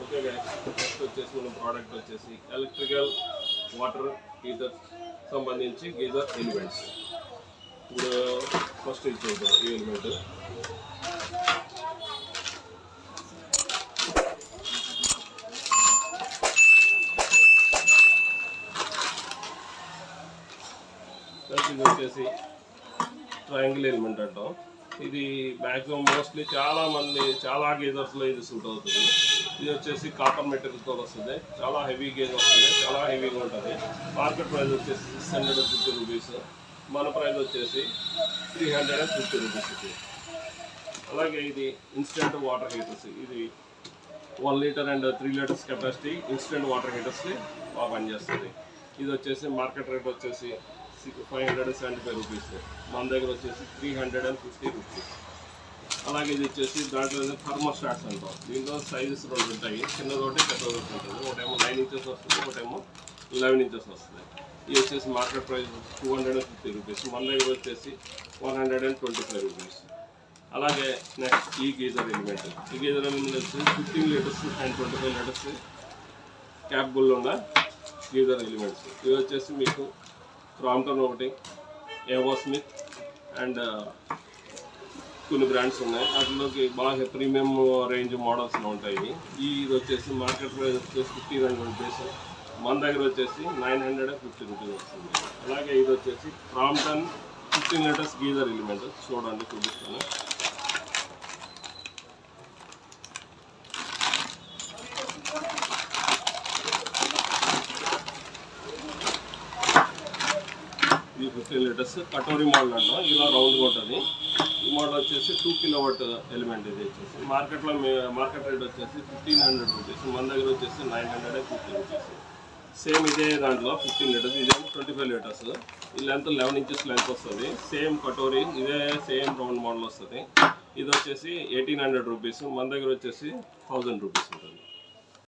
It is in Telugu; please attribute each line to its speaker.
Speaker 1: ఓకే గైస్, నెక్స్ట్ వచ్చేసి మన ప్రోడక్ట్ వచ్చేసి ఎలక్ట్రికల్ వాటర్ హీటర్ సంబంధించి గీజర్ ఎలిమెంట్స్. ఇప్పుడు ఫస్ట్ ఇది చూద్దాం. ఈ ఎలిమెంట్ ఇది వచ్చేసి ట్రయాంగిల్ ఎలిమెంట్ అంటాం. ఇది మ్యాక్సిమం మోస్ట్లీ చాలా గేజర్స్లో ఇది సూట్ అవుతుంది. ఇది వచ్చేసి కాపర్ మెటీరియల్తో వస్తుంది. చాలా హెవీ గేజ్ వస్తుంది, చాలా హెవీగా ఉంటుంది. మార్కెట్ ప్రైస్ వచ్చేసి 650 రూపీస్, మన ప్రైస్ వచ్చేసి 350 రూపీస్. అలాగే ఇది ఇన్స్టెంట్ వాటర్ హీటర్స్. ఇది 1 litre and 3 litres capacity instant water హీటర్స్కి బాగా పనిచేస్తుంది. ఇది వచ్చేసి మార్కెట్ రేట్ వచ్చేసి 575 రూపీస్, మన దగ్గర వచ్చేసి 350 రూపీస్. అలాగే ఇది వచ్చేసి దాంట్లో థర్మోస్టాట్స్ అంటాం. దీంట్లో సైజెస్ 2 ఉంటాయి, చిన్నదోటి పెద్దదోటి ఉంటుంది. ఒకటేమో 9 ఇంచెస్ వస్తుంది, ఒకటేమో 11 ఇంచెస్ వస్తుంది. ఇది వచ్చేసి మార్కెట్ ప్రైస్ 250 రూపీస్, మన దగ్గర వచ్చేసి 125 రూపీస్. అలాగే నెక్స్ట్ ఈ గీజర్ ఎలిమెంట్. ఈ గీజర్ ఎలిమెంట్ వచ్చి 15 లీటర్స్ అండ్ 25 లీటర్స్ క్యాపబుల్ ఉన్న గీజర్ ఎలిమెంట్స్. ఇవి వచ్చేసి మీకు క్రాంప్టన్ ఒకటి, ఏవో స్మిత్ అండ్ కొన్ని బ్రాండ్స్ ఉన్నాయి. వాటిలోకి బాగా ప్రీమియం రేంజ్ మోడల్స్లో ఉంటాయి. ఇది వచ్చేసి మార్కెట్ ప్రైస్ వచ్చేసి 1500 రూపీస్, మన దగ్గర వచ్చేసి 950 రూపీస్ వస్తుంది. అలాగే ఇది వచ్చేసి క్రాంప్టన్ 15 లీటర్స్ గీజర్ ఎలిమెంట్. చూడండి, చూపిస్తాను. ఇది 15 లీటర్స్ కటోరీ మోడల్ అంటాం. ఇలా రౌండ్గా ఉంటుంది. ఈ మోడల్ వచ్చేసి 2 కిలోవాట్ ఎలిమెంట్. ఇది వచ్చేసి మార్కెట్ రేట్ వచ్చేసి 1500 రూపీస్, మన దగ్గర వచ్చేసి 950 రూపీస్. సేమ్ ఇదే దాంట్లో 15 లీటర్స్, ఇదేమో 25 లీటర్స్. ఈ లెంత్ 11 ఇంచెస్ లెంత్ వస్తుంది. సేమ్ కటోరీ, ఇదే సేమ్ రౌండ్ మోడల్ వస్తుంది. ఇది వచ్చేసి 1800 రూపీస్, మన దగ్గర వచ్చేసి 1000 రూపీస్.